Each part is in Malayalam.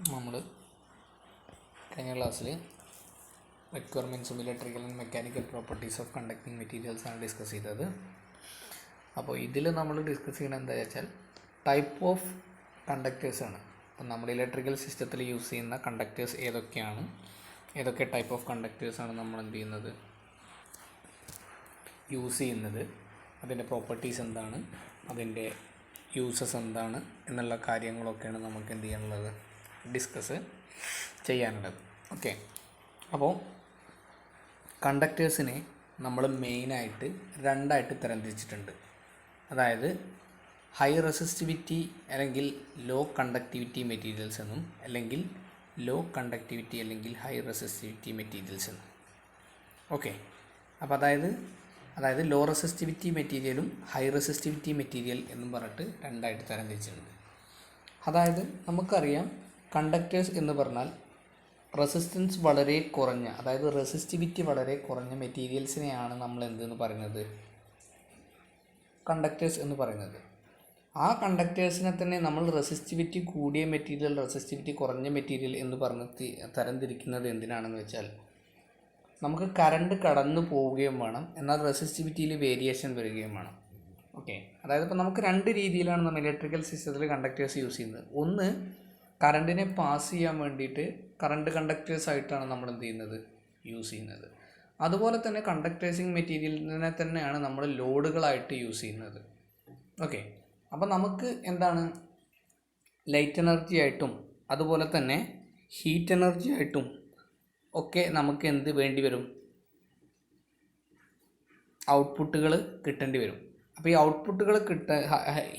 നമ്മൾ കഴിഞ്ഞ ക്ലാസ്സിൽ റിക്വയർമെൻറ്റ്സും electrical and mechanical properties of conducting materials ആണ് ഡിസ്കസ് ചെയ്തത്. അപ്പോൾ ഇതിൽ നമ്മൾ ഡിസ്കസ് ചെയ്യുന്നത് എന്താ വെച്ചാൽ ടൈപ്പ് ഓഫ് കണ്ടക്ടേഴ്സാണ്. അപ്പം നമ്മൾ ഇലക്ട്രിക്കൽ സിസ്റ്റത്തിൽ യൂസ് ചെയ്യുന്ന കണ്ടക്ടേഴ്സ് ഏതൊക്കെയാണ്, ഏതൊക്കെ ടൈപ്പ് ഓഫ് കണ്ടക്ടേഴ്സാണ് നമ്മൾ എന്ത് ചെയ്യുന്നത്, യൂസ് ചെയ്യുന്നത്, അതിൻ്റെ പ്രോപ്പർട്ടീസ് എന്താണ്, അതിൻ്റെ യൂസസ് എന്താണ് എന്നുള്ള കാര്യങ്ങളൊക്കെയാണ് നമുക്ക് എന്ത് ചെയ്യാനുള്ളത്, ഡിസ്കസ് ചെയ്യാനുള്ളത്. ഓക്കെ, അപ്പോൾ കണ്ടക്ടേഴ്സിനെ നമ്മൾ മെയിനായിട്ട് രണ്ടായിട്ട് തരംതിരിച്ചിട്ടുണ്ട്. അതായത് ഹൈ റെസിസ്റ്റിവിറ്റി അല്ലെങ്കിൽ ലോ കണ്ടക്ടിവിറ്റി മെറ്റീരിയൽസ് എന്നും, അല്ലെങ്കിൽ ലോ കണ്ടക്ടിവിറ്റി അല്ലെങ്കിൽ ഹൈ റെസിസ്റ്റിവിറ്റി മെറ്റീരിയൽസ് എന്നും. ഓക്കെ, അപ്പോൾ അതായത് ലോ റെസിസ്റ്റിവിറ്റി മെറ്റീരിയലും ഹൈ റെസിസ്റ്റിവിറ്റി മെറ്റീരിയൽ എന്നും പറഞ്ഞിട്ട് രണ്ടായിട്ട് തരംതിരിച്ചിട്ടുണ്ട്. അതായത് നമുക്കറിയാം കണ്ടക്ടേഴ്സ് എന്ന് പറഞ്ഞാൽ റെസിസ്റ്റൻസ് വളരെ കുറഞ്ഞ, അതായത് റെസിസ്റ്റിവിറ്റി വളരെ കുറഞ്ഞ മെറ്റീരിയൽസിനെയാണ് നമ്മൾ എന്തെന്ന് പറയുന്നത്, കണ്ടക്ടേഴ്സ് എന്ന് പറയുന്നത്. ആ കണ്ടക്ടേഴ്സിനെ തന്നെ നമ്മൾ റെസിസ്റ്റിവിറ്റി കൂടിയ മെറ്റീരിയൽ, റെസിസ്റ്റിവിറ്റി കുറഞ്ഞ മെറ്റീരിയൽ എന്ന് പറഞ്ഞ് തരംതിരിക്കുന്നത് എന്തിനാണെന്ന് വെച്ചാൽ നമുക്ക് കറണ്ട് കടന്നു പോവുകയും വേണം, എന്നാൽ റെസിസ്റ്റിവിറ്റിയിൽ വേരിയേഷൻ വരികയും വേണം. ഓക്കെ, അതായത് ഇപ്പോൾ നമുക്ക് രണ്ട് രീതിയിലാണ് നമ്മൾ ഇലക്ട്രിക്കൽ സിസ്റ്റത്തിൽ കണ്ടക്ടേഴ്സ് യൂസ് ചെയ്യുന്നത്. ഒന്ന്, കറണ്ടിനെ പാസ് ചെയ്യാൻ വേണ്ടിയിട്ട് കറണ്ട് കണ്ടക്ടേഴ്സ് ആയിട്ടാണ് നമ്മൾ എന്ത് ചെയ്യുന്നത്, യൂസ് ചെയ്യുന്നത്. അതുപോലെ തന്നെ കണ്ടക്ടേഴ്സിങ് മെറ്റീരിയലിനെ തന്നെയാണ് നമ്മൾ ലോഡുകളായിട്ട് യൂസ് ചെയ്യുന്നത്. ഓക്കെ, അപ്പോൾ നമുക്ക് എന്താണ്, ലൈറ്റ് എനർജി ആയിട്ടും അതുപോലെ തന്നെ ഹീറ്റ് എനർജി ആയിട്ടും ഒക്കെ നമുക്ക് എന്ത് വേണ്ടി വരും, ഔട്ട്പുട്ടുകൾ കിട്ടേണ്ടി വരും. അപ്പോൾ ഈ ഔട്ട്പുട്ടുകൾ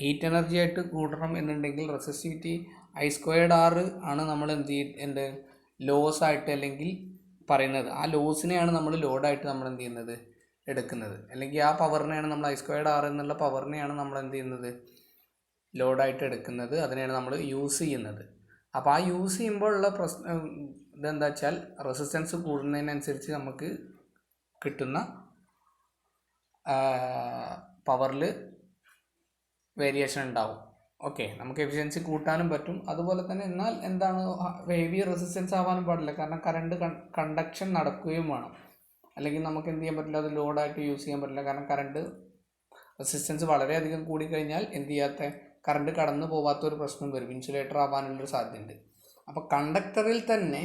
ഹീറ്റ് എനർജി ആയിട്ട് കൂട്ടണം എന്നുണ്ടെങ്കിൽ റെസിസ്റ്റിവിറ്റി I²R ആണ് നമ്മൾ എന്ത് ലോസ് ആയിട്ട് അല്ലെങ്കിൽ പറയുന്നത്. ആ ലോസിനെയാണ് നമ്മൾ ലോഡായിട്ട് നമ്മൾ എന്ത് ചെയ്യുന്നത്, എടുക്കുന്നത്. അല്ലെങ്കിൽ ആ പവറിനെയാണ് നമ്മൾ I²R എന്നുള്ള പവറിനെയാണ് നമ്മൾ എന്ത് ചെയ്യുന്നത്, ലോഡായിട്ട് എടുക്കുന്നത്. അതിനെയാണ് നമ്മൾ യൂസ് ചെയ്യുന്നത്. അപ്പോൾ ആ യൂസ് ചെയ്യുമ്പോഴുള്ള പ്രശ്നം ഇതെന്താ വെച്ചാൽ റെസിസ്റ്റൻസ് കൂടുന്നതിനനുസരിച്ച് നമുക്ക് കിട്ടുന്ന പവറിൽ വേരിയേഷൻ ഉണ്ടാവും. ഓക്കെ, നമുക്ക് എഫിഷ്യൻസി കൂട്ടാനും പറ്റും. അതുപോലെ തന്നെ എന്നാൽ എന്താണ്, ഹെവി റെസിസ്റ്റൻസ് ആവാനും പാടില്ല, കാരണം കറണ്ട് കണ്ടക്ഷൻ നടക്കുകയും വേണം. അല്ലെങ്കിൽ നമുക്ക് എന്ത് ചെയ്യാൻ പറ്റില്ല, അത് ലോഡായിട്ട് യൂസ് ചെയ്യാൻ പറ്റില്ല. കാരണം കറണ്ട് റെസിസ്റ്റൻസ് വളരെയധികം കൂടിക്കഴിഞ്ഞാൽ എന്ത് ചെയ്യാത്ത കറണ്ട് കടന്നു പോകാത്തൊരു പ്രശ്നം വരും, ഇൻസുലേറ്റർ ആവാനുള്ളൊരു സാധ്യതയുണ്ട്. അപ്പോൾ കണ്ടക്ടറിൽ തന്നെ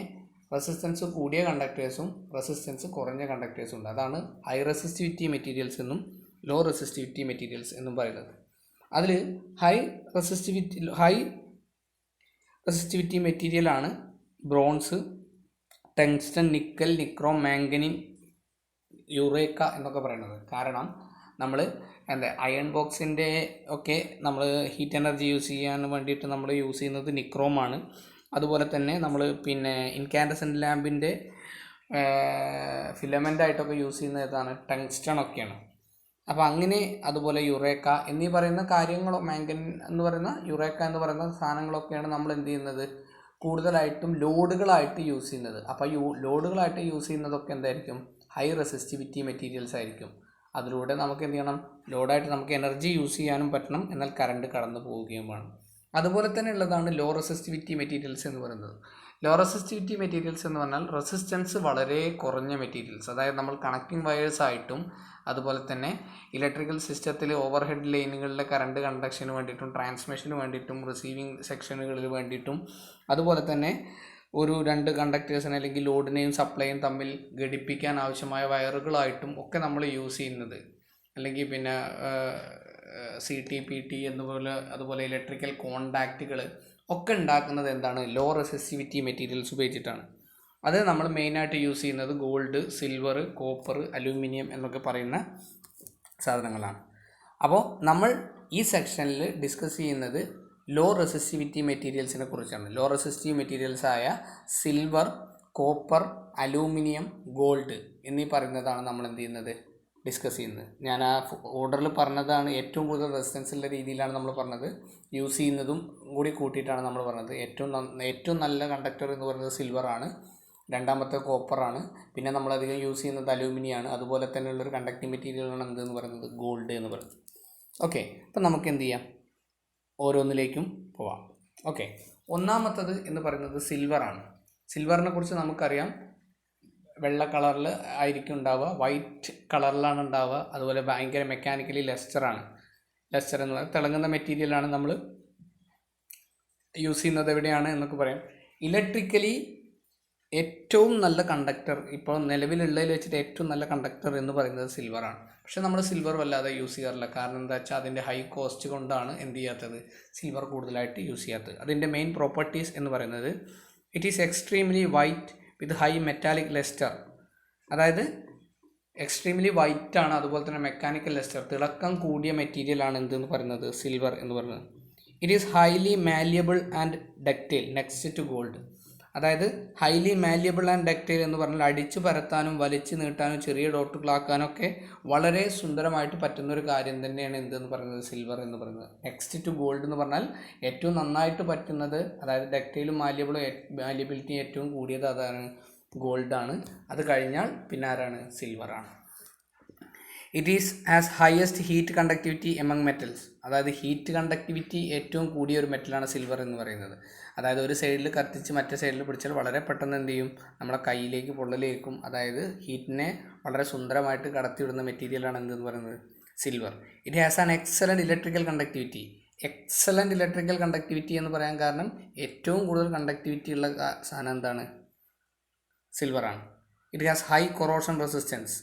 റെസിസ്റ്റൻസ് കൂടിയ കണ്ടക്ടേഴ്സും റെസിസ്റ്റൻസ് കുറഞ്ഞ കണ്ടക്ടേഴ്സും ഉണ്ട്. അതാണ് ഹൈ റെസിസ്റ്റിവിറ്റി മെറ്റീരിയൽസ് എന്നും ലോ റെസിസ്റ്റിവിറ്റി മെറ്റീരിയൽസ് എന്നും പറയുന്നത്. അതിൽ ഹൈ റെസിസ്റ്റിവിറ്റി മെറ്റീരിയലാണ് bronze, tungsten, nickel, nichrome, manganin, eureka എന്നൊക്കെ പറയുന്നത്. കാരണം നമ്മൾ അയൺ ബോക്സിൻ്റെ ഒക്കെ നമ്മൾ ഹീറ്റ് എനർജി യൂസ് ചെയ്യാൻ വേണ്ടിയിട്ട് നമ്മൾ യൂസ് ചെയ്യുന്നത് നിക്രോമാണ്. അതുപോലെ തന്നെ നമ്മൾ ഇൻകാൻഡസെൻ്റ് ലാമ്പിൻ്റെ ഫിലമെൻ്റ് ആയിട്ടൊക്കെ യൂസ് ചെയ്യുന്നത് ഏതാണ്, ടങ്സ്റ്റൺ ഒക്കെയാണ്. അപ്പോൾ അങ്ങനെ അതുപോലെ യുറേക്ക എന്നീ പറയുന്ന കാര്യങ്ങളോ, മാംഗൻ എന്ന് പറയുന്ന യുറേക്ക എന്ന് പറയുന്ന സാധനങ്ങളൊക്കെയാണ് നമ്മൾ എന്ത് ചെയ്യുന്നത്, കൂടുതലായിട്ടും ലോഡുകളായിട്ട് യൂസ് ചെയ്യുന്നത്. അപ്പോൾ ലോഡുകളായിട്ട് യൂസ് ചെയ്യുന്നതൊക്കെ എന്തായിരിക്കും, ഹൈ റെസിസ്റ്റിവിറ്റി മെറ്റീരിയൽസ് ആയിരിക്കും. അതിലൂടെ നമുക്ക് എന്ത് ചെയ്യണം, ലോഡായിട്ട് നമുക്ക് എനർജി യൂസ് ചെയ്യാനും പറ്റണം, എന്നാൽ കറണ്ട് കടന്നു പോവുകയും വേണം. അതുപോലെ തന്നെ ഉള്ളതാണ് ലോ റെസിസ്റ്റിവിറ്റി മെറ്റീരിയൽസ് എന്ന് പറയുന്നത്. ലോ റെസിസ്റ്റിവിറ്റി മെറ്റീരിയൽസ് എന്ന് പറഞ്ഞാൽ റെസിസ്റ്റൻസ് വളരെ കുറഞ്ഞ മെറ്റീരിയൽസ്. അതായത് നമ്മൾ കണക്റ്റിംഗ് വയേഴ്സ് ആയിട്ടും അതുപോലെ തന്നെ ഇലക്ട്രിക്കൽ സിസ്റ്റത്തിൽ ഓവർ ഹെഡ് ലൈനുകളിലെ കറണ്ട് കണ്ടക്ഷന് വേണ്ടിയിട്ടും ട്രാൻസ്മിഷന് വേണ്ടിയിട്ടും റിസീവിങ് സെക്ഷനുകളിൽ വേണ്ടിയിട്ടും അതുപോലെ തന്നെ ഒരു രണ്ട് കണ്ടക്ടേഴ്സിനെ അല്ലെങ്കിൽ ലോഡിനെയും സപ്ലൈയും തമ്മിൽ ഘടിപ്പിക്കാൻ ആവശ്യമായ വയറുകളായിട്ടും ഒക്കെ നമ്മൾ യൂസ് ചെയ്യുന്നത്. അല്ലെങ്കിൽ CT/PT അതുപോലെ ഇലക്ട്രിക്കൽ കോണ്ടാക്റ്റുകൾ ഒക്കെ ഉണ്ടാക്കുന്നത് എന്താണ്, ലോ റെസിസ്റ്റിവിറ്റി മെറ്റീരിയൽസ് ഉപയോഗിച്ചിട്ടാണ്. അത് നമ്മൾ മെയിനായിട്ട് യൂസ് ചെയ്യുന്നത് ഗോൾഡ്, സിൽവർ, കോപ്പർ, അലൂമിനിയം എന്നൊക്കെ പറയുന്ന സാധനങ്ങളാണ്. അപ്പോൾ നമ്മൾ ഈ സെക്ഷനിൽ ഡിസ്കസ് ചെയ്യുന്നത് ലോ റെസിസ്റ്റിവിറ്റി മെറ്റീരിയൽസിനെ കുറിച്ചാണ്. ലോ റെസിസ്റ്റീവ് മെറ്റീരിയൽസായ സിൽവർ, കോപ്പർ, അലൂമിനിയം, ഗോൾഡ് എന്നീ പറയുന്നതാണ് നമ്മൾ എന്ത് ചെയ്യുന്നത്, ഡിസ്കസ് ചെയ്യുന്നത്. ഞാൻ ആ ഓർഡറിൽ പറഞ്ഞതാണ്. ഏറ്റവും കൂടുതൽ റെസിസ്റ്റൻസുള്ള രീതിയിലാണ് നമ്മൾ പറഞ്ഞത്, യൂസ് ചെയ്യുന്നതും കൂടി കൂട്ടിയിട്ടാണ് നമ്മൾ പറഞ്ഞത്. ഏറ്റവും നല്ല കണ്ടക്ടർ എന്ന് പറയുന്നത് സിൽവറാണ്, രണ്ടാമത്തെ കോപ്പറാണ്, പിന്നെ നമ്മളധികം യൂസ് ചെയ്യുന്നത് അലൂമിനിയാണ്. അതുപോലെ തന്നെയുള്ളൊരു കണ്ടക്ടിങ് മെറ്റീരിയലാണ് എന്തെന്ന് പറയുന്നത്, ഗോൾഡ് എന്ന് പറയുന്നത്. ഓക്കെ, അപ്പം നമുക്ക് എന്ത് ചെയ്യാം, ഓരോന്നിലേക്കും പോവാം. ഓക്കെ, ഒന്നാമത്തത് എന്ന് പറയുന്നത് സിൽവറാണ്. സിൽവറിനെ കുറിച്ച് നമുക്കറിയാം, വെള്ള കളറിൽ ആയിരിക്കും ഉണ്ടാവുക, വൈറ്റ് കളറിലാണ് ഉണ്ടാവുക. അതുപോലെ ഭയങ്കര മെക്കാനിക്കലി ലെസ്റ്ററാണ്. ലെസ്റ്റർ എന്ന് പറയുന്നത് തിളങ്ങുന്ന മെറ്റീരിയലാണ്. നമ്മൾ യൂസ് ചെയ്യുന്നത് എവിടെയാണ് എന്നൊക്കെ പറയാം. ഇലക്ട്രിക്കലി ഏറ്റവും നല്ല കണ്ടക്ടർ, ഇപ്പോൾ നിലവിലുള്ളതിൽ വെച്ചിട്ട് ഏറ്റവും നല്ല കണ്ടക്ടർ എന്ന് പറയുന്നത് സിൽവറാണ്. പക്ഷേ നമ്മൾ സിൽവർ വല്ലാതെ യൂസ് ചെയ്യാറില്ല. കാരണം എന്താ വെച്ചാൽ അതിൻ്റെ ഹൈ കോസ്റ്റ് കൊണ്ടാണ് എന്ത് ചെയ്യാത്തത്, സിൽവർ കൂടുതലായിട്ട് യൂസ് ചെയ്യാത്തത്. അതിൻ്റെ മെയിൻ പ്രോപ്പർട്ടീസ് എന്ന് പറയുന്നത് it is extremely white with high metallic Leicester. അതായത് എക്സ്ട്രീംലി വൈറ്റ് ആണ്, അതുപോലെ തന്നെ മെക്കാനിക്കൽ ലെസ്റ്റർ, തിളക്കം കൂടിയ മെറ്റീരിയലാണ് എന്തെന്ന് പറയുന്നത്, സിൽവർ എന്ന് പറയുന്നത്. It is highly malleable and ductile next to gold. അതായത് ഹൈലി മാലിയബിൾ ആൻഡ് ഡക്റ്റൈൽ എന്ന് പറഞ്ഞാൽ അടിച്ചു പരത്താനും വലിച്ചു നീട്ടാനും ചെറിയ ഡോട്ടുകളാക്കാനൊക്കെ വളരെ സുന്ദരമായിട്ട് പറ്റുന്ന ഒരു കാര്യം തന്നെയാണ് എന്തെന്ന് പറയുന്നത്, സിൽവർ എന്ന് പറയുന്നത്. നെക്സ്റ്റ് ടു ഗോൾഡ് എന്ന് പറഞ്ഞാൽ ഏറ്റവും നന്നായിട്ട് പറ്റുന്നത്, അതായത് ഡക്റ്റൈലും മാലിയബിലിറ്റി ഏറ്റവും കൂടിയത് അതാണ്, ഗോൾഡാണ്. അത് കഴിഞ്ഞാൽ പിന്നെ ആരാണ്, സിൽവറാണ്. It is as highest heat conductivity among metals. അതായത് ഹീറ്റ് കണ്ടക്ടിവിറ്റി ഏറ്റവും കൂടിയ ഒരു മെറ്റലാണ് സിൽവർ എന്ന് പറയുന്നത്. അതായത് ഒരു സൈഡിൽ കത്തിച്ച് മറ്റേ സൈഡിൽ പിടിച്ചാൽ വളരെ പെട്ടെന്ന് എന്ത് ചെയ്യും, നമ്മുടെ കയ്യിലേക്ക് പൊള്ളലേക്കും. അതായത് ഹീറ്റിനെ വളരെ സുന്ദരമായിട്ട് കടത്തിവിടുന്ന മെറ്റീരിയലാണ് എന്തെന്ന് പറയുന്നത്, silver. It has an excellent electrical conductivity. Excellent electrical conductivity എന്ന് പറയാൻ കാരണം ഏറ്റവും കൂടുതൽ കണ്ടക്ടിവിറ്റി ഉള്ള സാധനം എന്താണ്, സിൽവറാണ്. It has high corrosion resistance.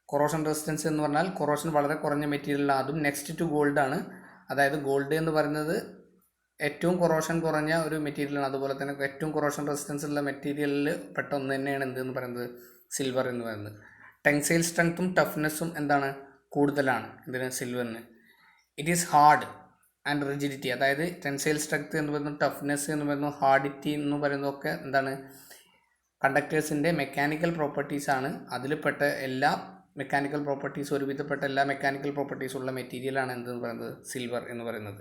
Corrosion resistance എന്ന് പറഞ്ഞാൽ കൊറോഷൻ വളരെ കുറഞ്ഞ മെറ്റീരിയലാണ്. അതും നെക്സ്റ്റ് ടു ഗോൾഡാണ്. അതായത് ഗോൾഡ് എന്ന് പറയുന്നത് ഏറ്റവും കൊറോഷൻ കുറഞ്ഞ ഒരു മെറ്റീരിയലാണ്. അതുപോലെ തന്നെ ഏറ്റവും കൊറോഷൻ റെസിസ്റ്റൻസ് ഉള്ള മെറ്റീരിയലിൽ പെട്ട ഒന്ന് തന്നെയാണ് എന്തെന്ന് പറയുന്നത്, സിൽവർ എന്ന് പറയുന്നത്. ടെൻസൈൽ സ്ട്രെങ്ത്തും ടഫ്നെസ്സും എന്താണ്, കൂടുതലാണ് ഇതിന്, സിൽവറിന്. It is hard and rigidity. അതായത് ടെൻസൈൽ സ്ട്രെങ്ത്ത് എന്ന് പറയുന്നത്, ടഫ്നെസ് എന്ന് പറയുന്നത്, ഹാർഡിറ്റി എന്ന് പറയുന്നതൊക്കെ എന്താണ്, കണ്ടക്ടേഴ്സിൻ്റെ മെക്കാനിക്കൽ പ്രോപ്പർട്ടീസാണ്. അതിൽപ്പെട്ട എല്ലാ മെക്കാനിക്കൽ പ്രോപ്പർട്ടീസ്, ഒരുവിധപ്പെട്ട എല്ലാ മെക്കാനിക്കൽ പ്രോപ്പർട്ടീസ് ഉള്ള മെറ്റീരിയലാണ് എന്തെന്ന് പറയുന്നത്, സിൽവർ എന്ന് പറയുന്നത്.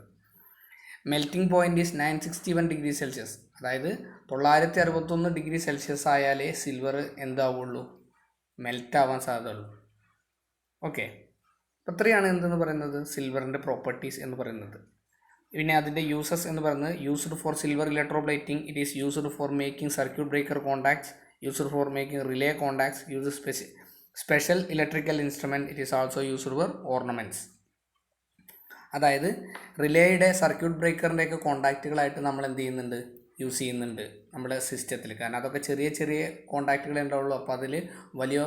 Melting point is 961 degree Celsius. അതായത് 961 ഡിഗ്രി സെൽഷ്യസ് ആയാലേ സിൽവർ എന്താവുള്ളൂ, മെൽറ്റ് ആവാൻ സാധ്യതയുള്ളൂ. ഓക്കെ, അപ്പോൾ ഇത്രയാണ് എന്തെന്ന് പറയുന്നത്, സിൽവറിൻ്റെ പ്രോപ്പർട്ടീസ് എന്ന് പറയുന്നത്. പിന്നെ അതിൻ്റെ യൂസസ് എന്ന് പറയുന്നത്, used for silver electroplating. It is used for making circuit breaker contacts, used for making relay contacts, use special electrical instrument. It is also used for ornaments. അതായത് റിലേയുടെ സർക്യൂട്ട് ബ്രേക്കറിൻ്റെയൊക്കെ കോൺടാക്റ്റുകളായിട്ട് നമ്മൾ എന്ത് ചെയ്യുന്നുണ്ട്, യൂസ് ചെയ്യുന്നുണ്ട് നമ്മുടെ സിസ്റ്റത്തിൽ. കാരണം അതൊക്കെ ചെറിയ ചെറിയ കോൺടാക്റ്റുകളെ ഉണ്ടാവുള്ളൂ. അപ്പോൾ അതിൽ വലിയ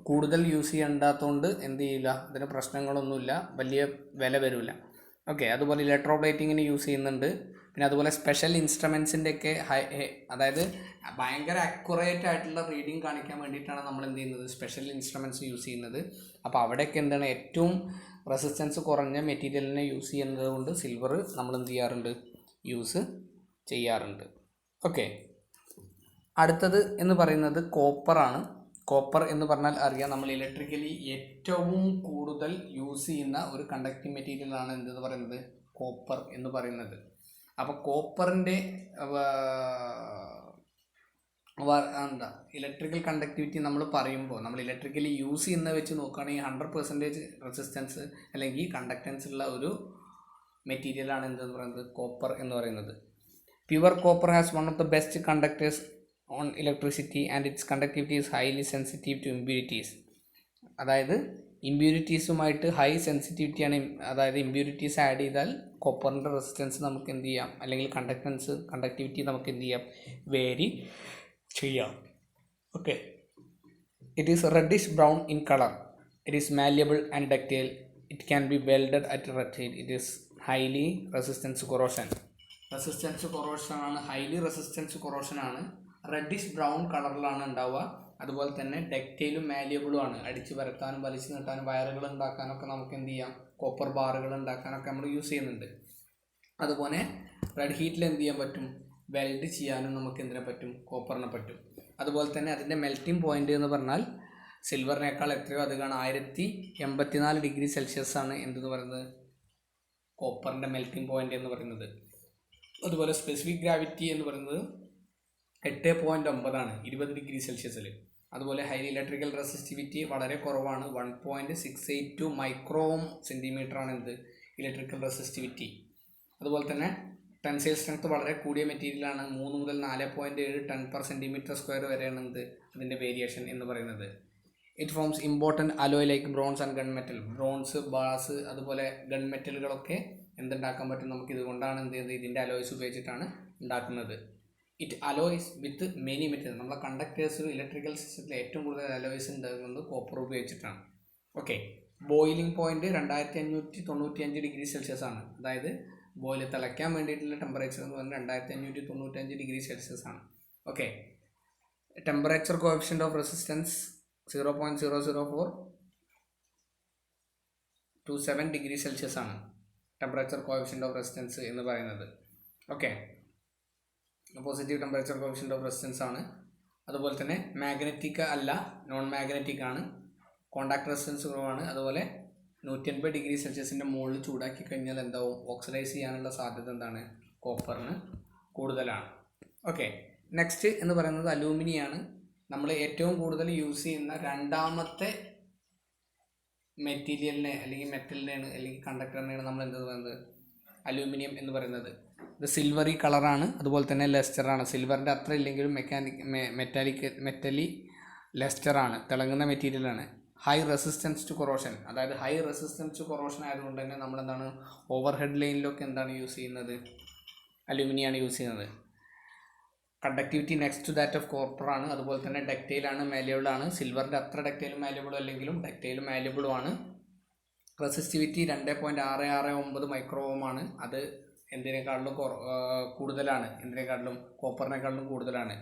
കൂടുതൽ യൂസ് ചെയ്യേണ്ടാത്തതുകൊണ്ട് എന്ത് ചെയ്യില്ല, അതിന് പ്രശ്നങ്ങളൊന്നുമില്ല, വലിയ വില വരില്ല. ഓക്കെ, അതുപോലെ ഇലക്ട്രോപ്ലേറ്റിങ്ങിന് യൂസ് ചെയ്യുന്നുണ്ട്. പിന്നെ അതുപോലെ സ്പെഷ്യൽ ഇൻസ്ട്രുമെൻസിൻ്റെയൊക്കെ അതായത് ഭയങ്കര അക്യുറേറ്റ് ആയിട്ടുള്ള റീഡിങ് കാണിക്കാൻ വേണ്ടിയിട്ടാണ് നമ്മൾ എന്ത് ചെയ്യുന്നത്, സ്പെഷ്യൽ ഇൻസ്ട്രുമെൻറ്റ്സ് യൂസ് ചെയ്യുന്നത്. അപ്പോൾ അവിടെയൊക്കെ എന്താണ്, ഏറ്റവും റെസിസ്റ്റൻസ് കുറഞ്ഞ മെറ്റീരിയലിനെ യൂസ് ചെയ്യുന്നത് കൊണ്ട് സിൽവർ നമ്മൾ എന്ത് ചെയ്യാറുണ്ട്, യൂസ് ചെയ്യാറുണ്ട്. ഓക്കെ, അടുത്തത് എന്ന് പറയുന്നത് കോപ്പറാണ്. കോപ്പർ എന്ന് പറഞ്ഞാൽ അറിയാം, നമ്മൾ ഇലക്ട്രിക്കലി ഏറ്റവും കൂടുതൽ യൂസ് ചെയ്യുന്ന ഒരു കണ്ടക്റ്റിംഗ് മെറ്റീരിയലാണ് എന്തെന്ന് പറയുന്നത്, കോപ്പർ എന്ന് പറയുന്നത്. അപ്പോൾ കോപ്പറിൻ്റെ എന്താ ഇലക്ട്രിക്കൽ കണ്ടക്ടിവിറ്റി നമ്മൾ പറയുമ്പോൾ, നമ്മൾ ഇലക്ട്രിക്കലി യൂസ് ചെയ്യുന്ന വെച്ച് നോക്കുകയാണെങ്കിൽ 100% റെസിസ്റ്റൻസ് അല്ലെങ്കിൽ കണ്ടക്റ്റൻസ് ഉള്ള ഒരു മെറ്റീരിയലാണ് എന്തെന്ന് പറയുന്നത്, കോപ്പർ എന്ന് പറയുന്നത്. Pure copper has one of the best conductors on electricity and its conductivity is highly sensitive to impurities. അതായത് ഇമ്പ്യൂരിറ്റീസുമായിട്ട് ഹൈ സെൻസിറ്റിവിറ്റിയാണ്. അതായത് ഇമ്പ്യൂരിറ്റീസ് ആഡ് ചെയ്താൽ കോപ്പറിൻ്റെ റെസിസ്റ്റൻസ് നമുക്ക് എന്ത് ചെയ്യാം, അല്ലെങ്കിൽ കണ്ടക്ടിവിറ്റി നമുക്ക് എന്ത് ചെയ്യാം, വേരി ചെയ്യാം. Okay, it is reddish brown in colour. It is malleable and ductile. It can be welded at rectile. It is highly resistance corrosion. Highly resistance കൊറോഷനാണ്. റെഡിഷ് ബ്രൗൺ കളറിലാണ് ഉണ്ടാവുക. അതുപോലെ തന്നെ ഡക്റ്റൈലും മാലിയബിളും ആണ്. അടിച്ച് പരത്താനും വലിച്ചു നീട്ടാനും വയറുകൾ ഉണ്ടാക്കാനൊക്കെ നമുക്ക് എന്ത് ചെയ്യാം, കോപ്പർ ബാറുകൾ ഉണ്ടാക്കാനൊക്കെ നമ്മൾ യൂസ് ചെയ്യുന്നുണ്ട്. അതുപോലെ റെഡ് ഹീറ്റിൽ എന്ത് ചെയ്യാൻ പറ്റും, വെൽഡ് ചെയ്യാനും നമുക്ക് എന്തിനെ പറ്റും, കോപ്പറിനെ പറ്റും. അതുപോലെ തന്നെ അതിൻ്റെ മെൽറ്റിംഗ് പോയിൻ്റ് എന്ന് പറഞ്ഞാൽ സിൽവറിനേക്കാൾ എത്രയോ അധികമാണ്, 1084 ഡിഗ്രി സെൽഷ്യസ് ആണ് എന്തെന്ന് പറയുന്നത്, കോപ്പറിൻ്റെ മെൽറ്റിംഗ് പോയിൻ്റ് എന്ന് പറയുന്നത്. അതുപോലെ സ്പെസിഫിക് ഗ്രാവിറ്റി എന്ന് പറയുന്നത് 8.9 ആണ് 20 ഡിഗ്രി സെൽഷ്യസിൽ. അതുപോലെ ഹൈ ഇലക്ട്രിക്കൽ റെസിസ്റ്റിവിറ്റി വളരെ കുറവാണ്, 1.682 മൈക്രോം സെൻറ്റിമീറ്റർ ആണ് എന്ത്, ഇലക്ട്രിക്കൽ റെസിസ്റ്റിവിറ്റി. അതുപോലെ തന്നെ ടെൻസൈൽ സ്ട്രെങ്ത് വളരെ കൂടിയ മെറ്റീരിയലാണ്. 3 മുതൽ 4.7 ടൺ പെർ സെൻറ്റിമീറ്റർ സ്ക്വയർ വരെയാണ് അതിൻ്റെ വേരിയേഷൻ എന്ന് പറയുന്നത്. It forms important alloy like bronze and gun metal. Bronze, brass, അതുപോലെ ഗൺ മെറ്റലുകളൊക്കെ എന്തുണ്ടാക്കാൻ പറ്റും നമുക്ക് ഇതുകൊണ്ടാണ് ഇതിൻ്റെ അലോയ്സ് ഉപയോഗിച്ചിട്ടാണ് ഉണ്ടാക്കുന്നത്. It alloys with many material. നമ്മളെ കണ്ടക്ടേഴ്സ് ഇലക്ട്രിക്കൽ സിസ്റ്റത്തിൽ ഏറ്റവും കൂടുതൽ അലോയ്സ് ഉണ്ടാകുന്നത് കോപ്പർ ഉപയോഗിച്ചിട്ടാണ്. Okay, boiling point 2595 degree Celsius ആണ്. അതായത് ബോയിൽ തിളയ്ക്കാൻ വേണ്ടിയിട്ടുള്ള ടെമ്പറേച്ചർ എന്ന് പറഞ്ഞാൽ 2595 ഡിഗ്രി സെൽഷ്യസ് ആണ്. Okay, temperature coefficient of resistance 0.00427 degree Celsius ആണ് ടെമ്പറേച്ചർ കോഎഫിഷ്യൻ്റ് ഓഫ് റെസിസ്റ്റൻസ് എന്ന് പറയുന്നത്. Okay, positive temperature coefficient of resistance ആണ്. അതുപോലെ തന്നെ മാഗ്നറ്റിക് അല്ല, നോൺ മാഗ്നറ്റിക് ആണ്. കോണ്ടാക്ട് റെസിസ്റ്റൻസ് കുറവാണ്. അതുപോലെ 180 ഡിഗ്രി സെൽഷ്യസിൻ്റെ മുകളിൽ ചൂടാക്കി കഴിഞ്ഞാൽ എന്താവും, ഓക്സിഡൈസ് ചെയ്യാനുള്ള സാധ്യത എന്താണ്, കോപ്പറിന് കൂടുതലാണ്. ഓക്കെ, നെക്സ്റ്റ് എന്ന് പറയുന്നത് അലൂമിനിയാണ്. നമ്മൾ ഏറ്റവും കൂടുതൽ യൂസ് ചെയ്യുന്ന രണ്ടാമത്തെ മെറ്റീരിയലിനെ അല്ലെങ്കിൽ മെറ്റലിനെയാണ് അല്ലെങ്കിൽ കണ്ടക്ടറിനെയാണ് നമ്മൾ എന്ത് പറയുന്നത്, അലൂമിനിയം എന്ന് പറയുന്നത്. ഇത് സിൽവറി കളറാണ്, അതുപോലെ തന്നെ ലെസ്റ്ററാണ്. സിൽവറിൻ്റെ അത്ര ഇല്ലെങ്കിലും മെറ്റലി ലെസ്റ്ററാണ്, തിളങ്ങുന്ന മെറ്റീരിയലാണ്. ഹൈ റെസിസ്റ്റൻസ് ടു കൊറോഷൻ, അതായത് ഹൈ റെസിസ്റ്റൻസ് ടു കൊറോഷൻ ആയതുകൊണ്ട് തന്നെ നമ്മളെന്താണ് ഓവർ ഹെഡ് ലൈനിലൊക്കെ എന്താണ് യൂസ് ചെയ്യുന്നത്, അലൂമിനിയാണ് യൂസ് ചെയ്യുന്നത്. Conductivity next to that of കോപ്പറാണ്. അതുപോലെ തന്നെ ഡക്റ്റൈലാണ്, മാലിയബിളാണ്. സിൽവറിൻ്റെ അത്ര ഡക്റ്റൈലും മാലിയബിളും അല്ലെങ്കിലും ഡക്റ്റൈലും മാലിയബിളും ആണ്. റെസിസ്റ്റിവിറ്റി 2.669 മൈക്രോ ഓം ആണ്. അത് എന്തിനേക്കാളിലും കൂടുതലാണ്, എന്തിനേക്കാളിലും കോപ്പറിനേക്കാളിലും കൂടുതലാണ്.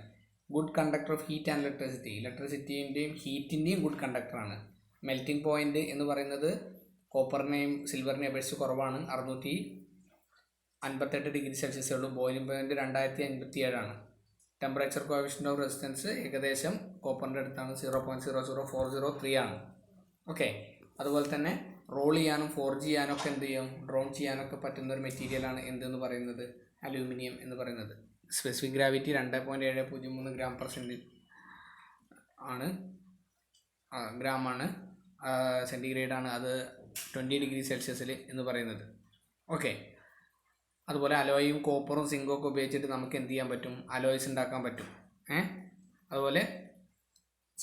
Good conductor of heat and electricity, ഇലക്ട്രിസിറ്റിൻ്റെയും ഹീറ്റിൻ്റെയും ഗുഡ് കണ്ടക്ടറാണ്. മെൽറ്റിംഗ് പോയിൻ്റ് എന്ന് പറയുന്നത് കോപ്പറിനെയും സിൽവറിനെയും അപേക്ഷിച്ച് കുറവാണ്, 658 ഡിഗ്രി സെൽഷ്യസേ ഉള്ളൂ. ബോയിലിംഗ് പോയിൻറ്റ് 2057 ആണ്. ടെമ്പറേച്ചർ കോഎഫിഷ്യൻ്റ് ഓഫ് റെസിസ്റ്റൻസ് ഏകദേശം കോപ്പറിൻ്റെ അടുത്താണ്, 0.00403 ആണ്. ഓക്കെ, അതുപോലെ തന്നെ റോൾ ചെയ്യാനും ഫോർജ് ചെയ്യാനും ഒക്കെ എന്ത് ചെയ്യും, ഡ്രോൺ ചെയ്യാനൊക്കെ പറ്റുന്ന ഒരു മെറ്റീരിയലാണ് എന്തെന്ന് പറയുന്നത്, അലൂമിനിയം എന്ന് പറയുന്നത്. സ്പെസിഫിക് ഗ്രാവിറ്റി 2.703 ഗ്രാം പെർ ആണ്, ഗ്രാമാണ്, സെൻറ്റിഗ്രേഡ് ആണ്. അത് 20 ഡിഗ്രി സെൽഷ്യസിൽ എന്ന് പറയുന്നത്. ഓക്കെ, അതുപോലെ അലോയും കോപ്പറും സിങ്കും ഒക്കെ ഉപയോഗിച്ചിട്ട് നമുക്ക് എന്ത് ചെയ്യാൻ പറ്റും, അലോയ്സ് ഉണ്ടാക്കാൻ പറ്റും. അതുപോലെ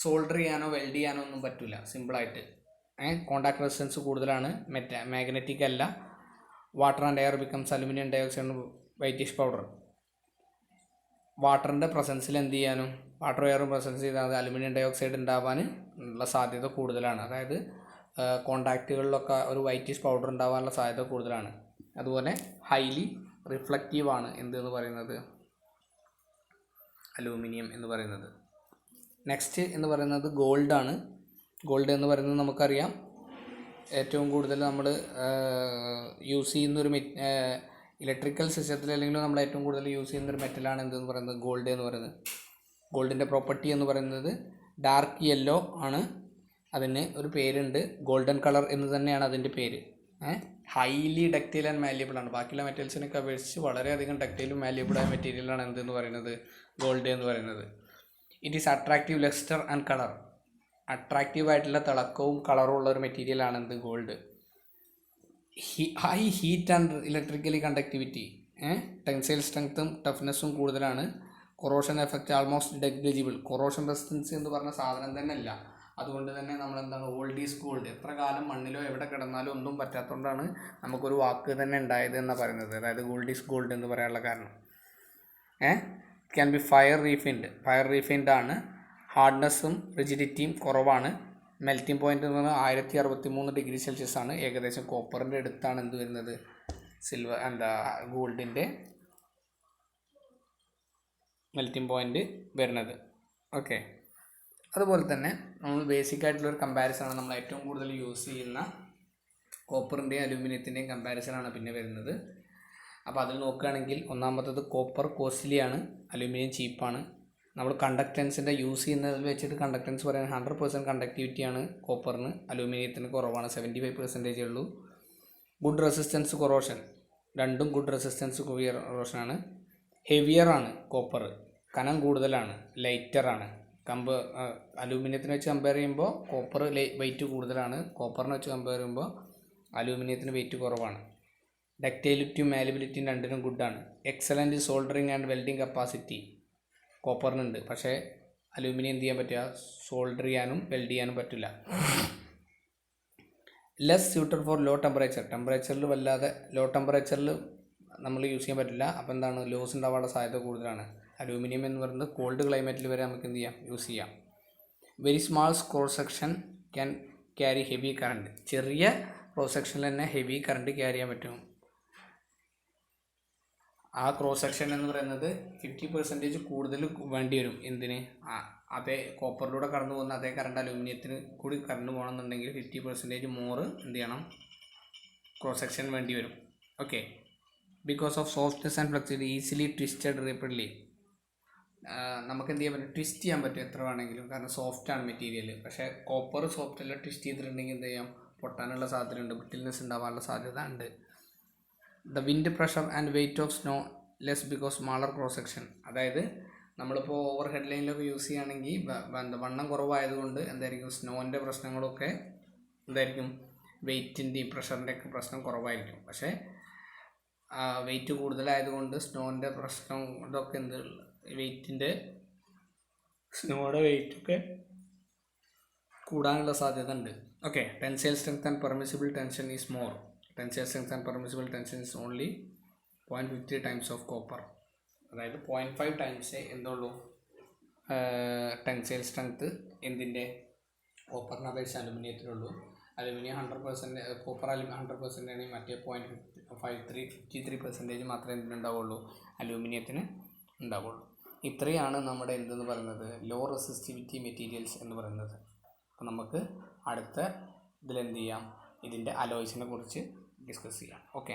സോൾഡർ ചെയ്യാനോ വെൽഡ് ചെയ്യാനോ ഒന്നും പറ്റില്ല സിമ്പിളായിട്ട്. കോണ്ടാക്ട് റെസിസ്റ്റൻസ് കൂടുതലാണ്, മാഗ്നറ്റിക് അല്ല. Water and air becomes aluminium dioxide whitish powder. വാട്ടറിൻ്റെ പ്രസൻസിൽ എന്ത് ചെയ്യാനും, വാട്ടർ എയറും പ്രസൻസ് ചെയ്താൽ അലുമിനിയം ഡയോക്സൈഡ് ഉണ്ടാവാൻ ഉള്ള സാധ്യത കൂടുതലാണ്. അതായത് കോണ്ടാക്റ്റുകളിലൊക്കെ ഒരു വൈറ്റിഷ് പൗഡർ ഉണ്ടാവാനുള്ള സാധ്യത കൂടുതലാണ്. അതുപോലെ ഹൈലി റിഫ്ലക്റ്റീവ് ആണ് എന്തെന്ന് പറയുന്നത്, അലൂമിനിയം എന്ന് പറയുന്നത്. നെക്സ്റ്റ് എന്ന് പറയുന്നത് ഗോൾഡാണ്. ഗോൾഡ് എന്ന് പറയുന്നത് നമുക്കറിയാം ഏറ്റവും കൂടുതൽ നമ്മൾ യൂസ് ചെയ്യുന്നൊരു ഇലക്ട്രിക്കൽ സിസ്റ്റത്തിൽ അല്ലെങ്കിൽ നമ്മൾ ഏറ്റവും കൂടുതൽ യൂസ് ചെയ്യുന്നൊരു മെറ്റലാണ് എന്തെന്ന് പറയുന്നത്, ഗോൾഡ് എന്ന് പറയുന്നത്. ഗോൾഡിൻ്റെ പ്രോപ്പർട്ടി എന്ന് പറയുന്നത് ഡാർക്ക് യെല്ലോ ആണ്. അതിന് ഒരു പേരുണ്ട്, ഗോൾഡൻ കളർ എന്ന് തന്നെയാണ് അതിൻ്റെ പേര്. ഹൈലി ഡക്റ്റൈൽ ആൻഡ് മാലിയബിൾ ആണ്. ബാക്കിയുള്ള മെറ്റൽസിനൊക്കെ അപേക്ഷിച്ച് വളരെയധികം ഡക്റ്റൈലും മാലിയബിളായ മെറ്റീരിയലാണ് എന്തെന്ന് പറയുന്നത്, ഗോൾഡ് എന്ന് പറയുന്നത്. It is attractive lustre and colour. അട്രാക്റ്റീവായിട്ടുള്ള തിളക്കവും കളറും ഉള്ള ഒരു മെറ്റീരിയലാണ് എന്ത്, gold. High heat and electrically conductivity, tensile സ്ട്രെങ്ത്തും ടഫ്നെസ്സും കൂടുതലാണ്. Corrosion effect almost negligible. Corrosion resistance എന്ന് പറഞ്ഞ സാധനം തന്നെ അല്ല. അതുകൊണ്ട് തന്നെ നമ്മളെന്താണ്, ഓൾഡ് ഈസ് ഗോൾഡ്. എത്ര കാലം മണ്ണിലോ എവിടെ കിടന്നാലും ഒന്നും പറ്റാത്തതുകൊണ്ടാണ് നമുക്കൊരു വാക്ക് തന്നെ ഉണ്ടായത് എന്നാണ് പറയുന്നത്. അതായത് ഓൾഡ് ഈസ് ഗോൾഡ് എന്ന് പറയാനുള്ള കാരണം. Can be fire refined. Fire refined ആണ്. ഹാർഡ്നെസ്സും റിജിഡിറ്റിയും കുറവാണ്. മെൽറ്റിംഗ് പോയിൻ്റ് എന്ന് പറഞ്ഞാൽ 1063 ഡിഗ്രി സെൽഷ്യസ് ആണ്. ഏകദേശം കോപ്പറിൻ്റെ അടുത്താണ് എന്ത് വരുന്നത്, ഗോൾഡിൻ്റെ മെൽറ്റിംഗ് പോയിൻ്റ് വരുന്നത്. ഓക്കെ, അതുപോലെ തന്നെ നമ്മൾ ബേസിക് ആയിട്ടുള്ളൊരു കമ്പാരിസണാണ് നമ്മൾ ഏറ്റവും കൂടുതൽ യൂസ് ചെയ്യുന്ന കോപ്പറിൻ്റെയും അലൂമിനിയത്തിൻ്റെയും കമ്പാരിസണാണ് പിന്നെ വരുന്നത്. അപ്പോൾ അതിൽ നോക്കുകയാണെങ്കിൽ ഒന്നാമത്തത് കോപ്പർ കോസ്റ്റ്ലിയാണ്, അലൂമിനിയം ചീപ്പാണ്. നമ്മൾ കണ്ടക്റ്റൻസിൻ്റെ യൂസ് ചെയ്യുന്നതിൽ വെച്ചിട്ട് കണ്ടക്റ്റൻസ് പറയാൻ 100% കണ്ടക്ടിവിറ്റിയാണ് കോപ്പറിന്, അലൂമിനിയത്തിന് കുറവാണ്, 75% ഉള്ളൂ. ഗുഡ് റെസിസ്റ്റൻസ് കൊറോഷൻ, രണ്ടും ഗുഡ് റെസിസ്റ്റൻസ് കൊറോഷനാണ്. ഹെവിയർ ആണ് കോപ്പർ, കനം കൂടുതലാണ്, ലൈറ്ററാണ്. അലൂമിനിയത്തിനെ വെച്ച് കമ്പയർ ചെയ്യുമ്പോൾ കോപ്പർ വെയിറ്റ് കൂടുതലാണ്, കോപ്പറിനെ വെച്ച് കമ്പയർ ചെയ്യുമ്പോൾ അലൂമിനിയത്തിന് വെയിറ്റ് കുറവാണ്. ഡക്റ്റൈലിറ്റിയും മാലിബിലിറ്റിയും രണ്ടിനും ഗുഡാണ്. Excellent soldering and welding capacity കോപ്പറിനുണ്ട്. പക്ഷേ അലൂമിനിയം എന്ത് ചെയ്യാൻ പറ്റുക, സോൾഡർ ചെയ്യാനും വെൽഡ് ചെയ്യാനും പറ്റില്ല. ലെസ് സ്യൂട്ടഡ് ഫോർ ലോ ടെമ്പറേച്ചറിൽ വല്ലാതെ ലോ ടെമ്പറേച്ചറിൽ നമ്മൾ യൂസ് ചെയ്യാൻ പറ്റില്ല. അപ്പോൾ എന്താണ്, ലോസ് ഉണ്ടാവാനുള്ള സാധ്യത കൂടുതലാണ്. അലൂമിനിയം എന്ന് പറയുന്നത് കോൾഡ് ക്ലൈമറ്റിൽ വരെ നമുക്ക് എന്ത് ചെയ്യാം, യൂസ് ചെയ്യാം. Very small cross section can carry heavy current. ചെറിയ ക്രോസ് സെക്ഷനിൽ തന്നെ ഹെവി കറണ്ട് ക്യാരി ചെയ്യാൻ പറ്റും. ആ ക്രോസ് സെക്ഷൻ എന്ന് പറയുന്നത് 50% കൂടുതൽ വേണ്ടി വരും. എന്തിന്, അതേ കോപ്പറിലൂടെ കടന്നു പോകുന്ന അതേ കറണ്ട് അലൂമിനിയത്തിന് കൂടി കടന്നു പോകണമെന്നുണ്ടെങ്കിൽ 50% മോർ എന്ത് ചെയ്യണം, ക്രോസ് സെക്ഷൻ വേണ്ടി വരും. Okay. Because of softness and flexibility easily twisted rapidly. നമുക്ക് എന്ത് ചെയ്യാൻ പറ്റും, ട്വിസ്റ്റ് ചെയ്യാൻ പറ്റും എത്ര വേണമെങ്കിലും, കാരണം സോഫ്റ്റാണ് മെറ്റീരിയൽ. പക്ഷേ കോപ്പർ സോഫ്റ്റ് അല്ല, ട്വിസ്റ്റ് ചെയ്തിട്ടുണ്ടെങ്കിൽ എന്ത് ചെയ്യാം, പൊട്ടാനുള്ള സാധ്യത ഉണ്ട്, ബ്രിട്ടിൽനെസ് ഉണ്ടാവാനുള്ള സാധ്യത ഉണ്ട്. The wind pressure and weight of snow less because smaller cross section. അതായത് നമ്മളിപ്പോൾ ഓവർ ഹെഡ് ലൈനിലൊക്കെ യൂസ് ചെയ്യുകയാണെങ്കിൽ വണ്ണം കുറവായതുകൊണ്ട് എന്തായിരിക്കും, സ്നോൻ്റെ പ്രശ്നങ്ങളൊക്കെ എന്തായിരിക്കും, വെയ്റ്റിൻ്റെയും പ്രഷറിൻ്റെയൊക്കെ പ്രശ്നം കുറവായിരിക്കും. പക്ഷേ വെയ്റ്റ് കൂടുതലായതുകൊണ്ട് സ്നോൻ്റെ പ്രശ്നം ഇതൊക്കെ സ്നോയുടെ വെയ്റ്റൊക്കെ കൂടാനുള്ള സാധ്യത ഉണ്ട്. Okay. Tensile strength and permissible tension is more. Tensile strength and permissible tension is only 0.50 times of copper. അതായത് 0.5 ടൈംസേ എന്തുള്ളൂ, ടെൻസൈൽ സ്ട്രെങ്ത് എന്തിൻ്റെ, കോപ്പറിനെ അപേക്ഷിച്ച് അലുമിനിയത്തിനുള്ളൂ. അലുമിനിയം 100%, കോപ്പർ 100% ആണെങ്കിൽ മറ്റേ 53% മാത്രമേ എന്തിനുണ്ടാവുള്ളൂ, അലൂമിനിയത്തിന് ഉണ്ടാവുള്ളൂ. ഇത്രയാണ് നമ്മുടെ എന്തെന്ന് പറയുന്നത്, ലോ റെസിസ്റ്റിവിറ്റി മെറ്റീരിയൽസ് എന്ന് പറയുന്നത്. അപ്പോൾ നമുക്ക് അടുത്ത ഇതിലെന്ത് ചെയ്യാം, ഇതിൻ്റെ അലോയ്സിനെ കുറിച്ച് ഡിസ്കസ് ചെയ്യാം. ഓക്കെ.